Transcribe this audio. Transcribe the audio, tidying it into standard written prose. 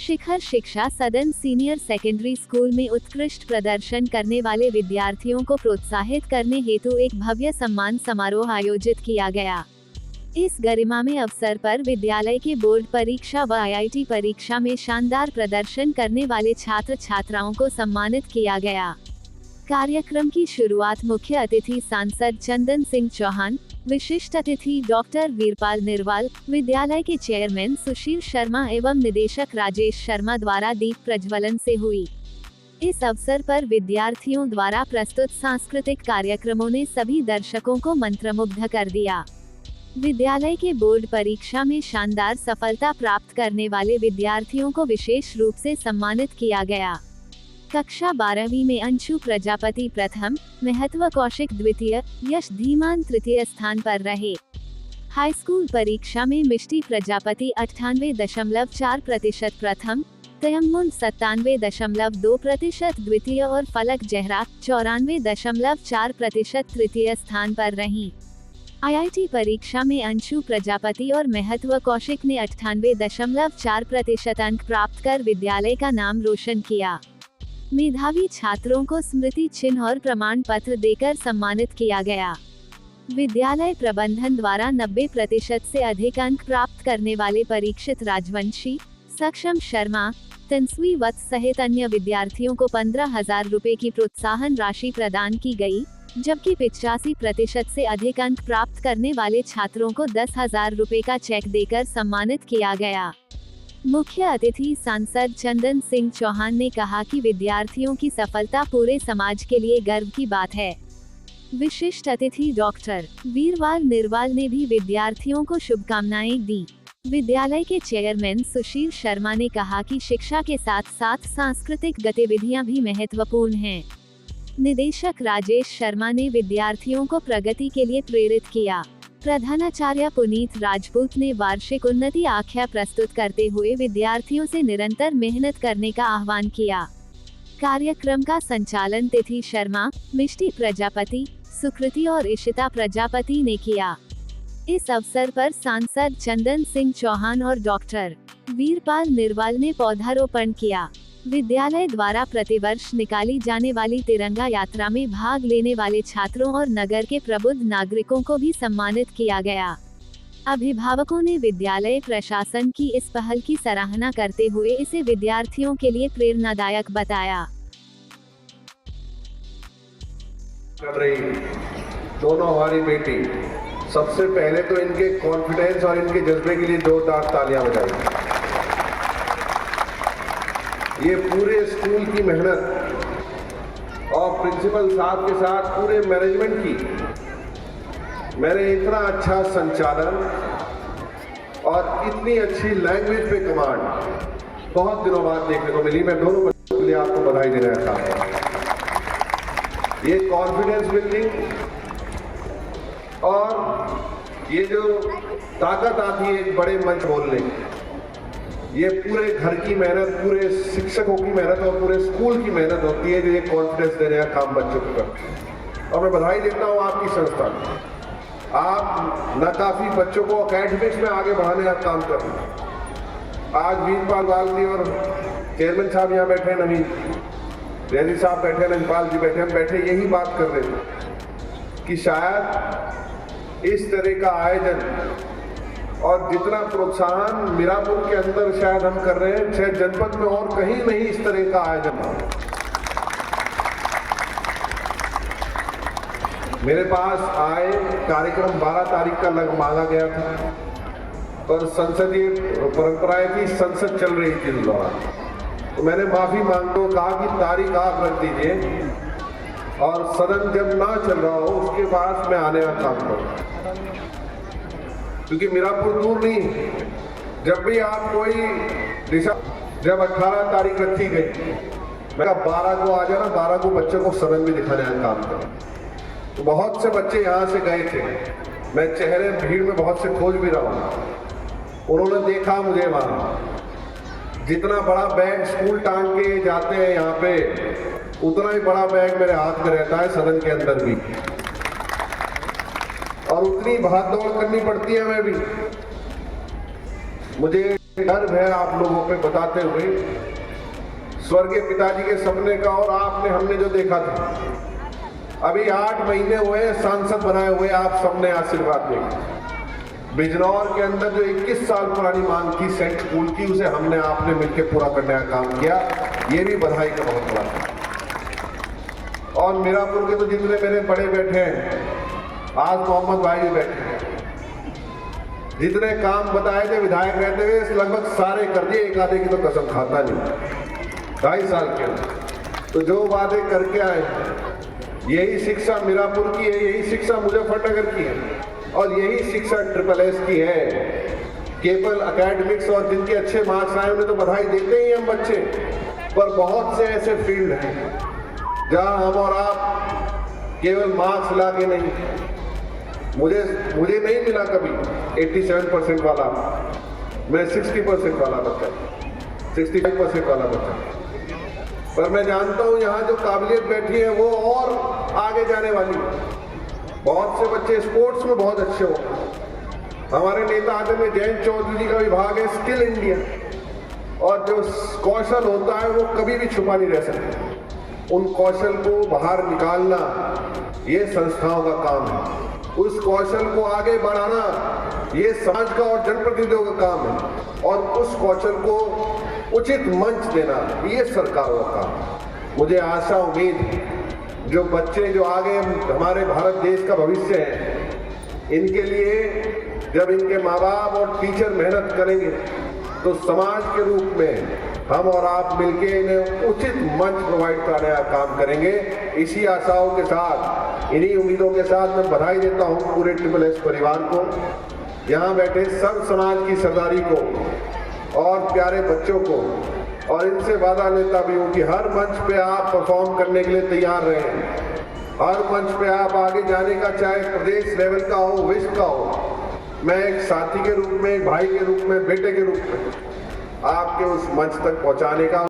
शिखर शिक्षा सदन senior secondary school में उत्कृष्ट प्रदर्शन करने वाले विद्यार्थियों को प्रोत्साहित करने हेतु एक भव्य सम्मान समारोह आयोजित किया गया। इस गरिमामय अवसर पर विद्यालय के बोर्ड परीक्षा व आईआईटी परीक्षा में शानदार प्रदर्शन करने वाले छात्र छात्राओं को सम्मानित किया गया। कार्यक्रम की शुरुआत मुख्य अतिथि सांसद चंदन सिंह चौहान, विशिष्ट अतिथि डॉक्टर वीरपाल निरवाल, विद्यालय के चेयरमैन सुशील शर्मा एवं निदेशक राजेश शर्मा द्वारा दीप प्रज्वलन से हुई। इस अवसर पर विद्यार्थियों द्वारा प्रस्तुत सांस्कृतिक कार्यक्रमों ने सभी दर्शकों को मंत्रमुग्ध कर दिया। विद्यालय के बोर्ड परीक्षा में शानदार सफलता प्राप्त करने वाले विद्यार्थियों को विशेष रूप से सम्मानित किया गया। कक्षा 12वीं में अंशु प्रजापति प्रथम, महत्व कौशिक द्वितीय, यश धीमान तृतीय स्थान पर रहे। हाई स्कूल परीक्षा में मिष्टी प्रजापति 98.4% प्रथम, तयम्मुन 97.2% द्वितीय और फलक जहरा 94.4% तृतीय स्थान पर रहीं। आईआईटी परीक्षा में अंशु प्रजापति और महत्व कौशिक ने 98.4% अंक प्राप्त कर विद्यालय का नाम रोशन किया। मेधावी छात्रों को स्मृति चिन्ह और प्रमाण पत्र देकर सम्मानित किया गया। विद्यालय प्रबंधन द्वारा 90% से अधिक अंक प्राप्त करने वाले परीक्षित राजवंशी, सक्षम शर्मा, तंस्वी वत्स सहित अन्य विद्यार्थियों को 15,000 रुपए की प्रोत्साहन राशि प्रदान की गई, जबकि 85% से अधिक अंक प्राप्त करने वाले छात्रों को 10,000 रुपए का चेक देकर सम्मानित किया गया। मुख्य अतिथि सांसद चंदन सिंह चौहान ने कहा कि विद्यार्थियों की सफलता पूरे समाज के लिए गर्व की बात है। विशिष्ट अतिथि डॉक्टर वीरपाल निरवाल ने भी विद्यार्थियों को शुभकामनाएं दी। विद्यालय के चेयरमैन सुशील शर्मा ने कहा कि शिक्षा के साथ साथ सांस्कृतिक गतिविधियां भी महत्वपूर्ण हैं। निदेशक राजेश शर्मा ने विद्यार्थियों को प्रगति के लिए प्रेरित किया। प्रधानाचार्य पुनीत राजपूत ने वार्षिक उन्नति आख्या प्रस्तुत करते हुए विद्यार्थियों से निरंतर मेहनत करने का आह्वान किया। कार्यक्रम का संचालन तिथि शर्मा, मिष्टी प्रजापति, सुकृति और इशिता प्रजापति ने किया। इस अवसर पर सांसद चंदन सिंह चौहान और डॉक्टर वीरपाल निरवाल ने पौधारोपण किया। विद्यालय द्वारा प्रतिवर्ष निकाली जाने वाली तिरंगा यात्रा में भाग लेने वाले छात्रों और नगर के प्रबुद्ध नागरिकों को भी सम्मानित किया गया। अभिभावकों ने विद्यालय प्रशासन की इस पहल की सराहना करते हुए इसे विद्यार्थियों के लिए प्रेरणादायक बताया। कर रही दोनों हमारी बेटी, सबसे पहले तो इनके कॉन्फिडेंस और इनके जज्बे के लिए जोरदार तालियां बजाई। ये पूरे स्कूल की मेहनत और प्रिंसिपल साहब के साथ पूरे मैनेजमेंट की, मैंने इतना अच्छा संचालन और इतनी अच्छी लैंग्वेज पे कमांड बहुत दिनों बाद देखने को मिली। मैं दोनों बच्चों के लिए आपको बधाई देना चाहता हूं। ये कॉन्फिडेंस बिल्डिंग और ये जो ताकत आती है एक बड़े मंच बोलने, ये पूरे घर की मेहनत, पूरे शिक्षकों की मेहनत और पूरे स्कूल की मेहनत होती है जो ये कॉन्फिडेंस देने का काम बच्चों को करते हैं। और मैं बधाई देता हूँ आपकी संस्था को। आप न काफी बच्चों को एकेडमिक्स में आगे बढ़ाने का काम कर रहे हैं। आज वीरपाल वालदी और चेयरमैन साहब यहाँ बैठे, नवीन रैली साहब बैठे, नंदपाल जी बैठे, हम बैठे यही बात कर रहे थे कि शायद इस तरह का आयोजन और जितना प्रोत्साहन मीरापुर के अंदर शायद हम कर रहे हैं, शायद जनपद में और कहीं नहीं इस तरह का आयोजन हो। मेरे पास आए कार्यक्रम 12 तारीख का मांगा गया था, पर संसदीय परंपराएं थी, संसद चल रही थी इस दौरान, तो मैंने माफी मांगते कहा कि तारीख आप रख दीजिए और सदन जब ना चल रहा हो उसके बाद मैं आने का काम करूँ, क्योंकि मीरापुर दूर नहीं। जब भी आप कोई दिशा, जब 18 तारीख रखी गई, मैं 12 को आ जाना, 12 को बच्चों को सदन में दिखाने का काम करूँ। तो बहुत से बच्चे यहाँ से गए थे, मैं चेहरे भीड़ में बहुत से खोज भी रहा हूँ। उन्होंने देखा मुझे वहाँ, जितना बड़ा बैग स्कूल टांग के जाते हैं यहाँ पे, उतना ही बड़ा बैग मेरे हाथ में रहता है सदन के अंदर भी, और उतनी भाग दौड़ करनी पड़ती है। मैं भी, मुझे गर्व है आप लोगों पे बताते हुए स्वर्गीय पिताजी के सपने का, और आपने हमने जो देखा था, अभी 8 महीने हुए सांसद बनाए हुए आप सबने आशीर्वाद देंगे। बिजनौर के अंदर जो 21 साल पुरानी मांग थी सेंट स्कूल की, उसे हमने आपने मिलकर पूरा करने का काम किया, ये भी बधाई का बहुत बड़ा था। और मीरापुर के तो जितने मेरे बड़े बैठे हैं, आज मोहम्मद भाई भी बैठे हैं, जितने काम बताए थे विधायक रहते हुए लगभग सारे कर दिए, एक आधे की तो कसम खाता नहीं 2.5 साल के अंदर। तो जो वादे करके आए, यही शिक्षा मीरापुर की है, यही शिक्षा मुजफ्फरनगर की है, और यही शिक्षा SSS की है। केवल एकेडमिक्स और जिनके अच्छे मार्क्स आए उन्हें तो बधाई देते ही हम बच्चे, पर बहुत से ऐसे फील्ड हैं जहां हम और आप केवल मार्क्स ला के नहीं, मुझे नहीं मिला कभी 87% वाला, मैं 60% वाला बच्चा, 65% वाला बच्चा, पर मैं जानता हूं यहाँ जो काबिलियत बैठी है वो और आगे जाने वाली। बहुत से बच्चे स्पोर्ट्स में बहुत अच्छे हो। हमारे नेता आदरणीय जयंत चौधरी जी का विभाग है स्किल इंडिया, और जो कौशल होता है वो कभी भी छुपा नहीं रह सकता। उन कौशल को बाहर निकालना ये संस्थाओं का काम है, उस कौशल को आगे बढ़ाना ये समाज का और जनप्रतिनिधियों का काम है, और उस कौशल को उचित मंच देना ये सरकारों का काम है। मुझे आशा उम्मीद जो बच्चे जो आगे हमारे भारत देश का भविष्य है, इनके लिए जब इनके माँ बाप और टीचर मेहनत करेंगे तो समाज के रूप में हम और आप मिलके इन्हें उचित मंच प्रोवाइड करने का काम करेंगे। इसी आशाओं के साथ, इन्हीं उम्मीदों के साथ मैं बधाई देता हूं पूरे SSS परिवार को, यहाँ बैठे सब समाज की सरदारी को और प्यारे बच्चों को, और इनसे वादा लेता भी हूँ कि हर मंच पे आप परफॉर्म करने के लिए तैयार रहें। हर मंच पे आप आगे जाने का, चाहे प्रदेश लेवल का हो, विश्व का हो, मैं एक साथी के रूप में, एक भाई के रूप में, बेटे के रूप में आपके उस मंच तक पहुंचाने का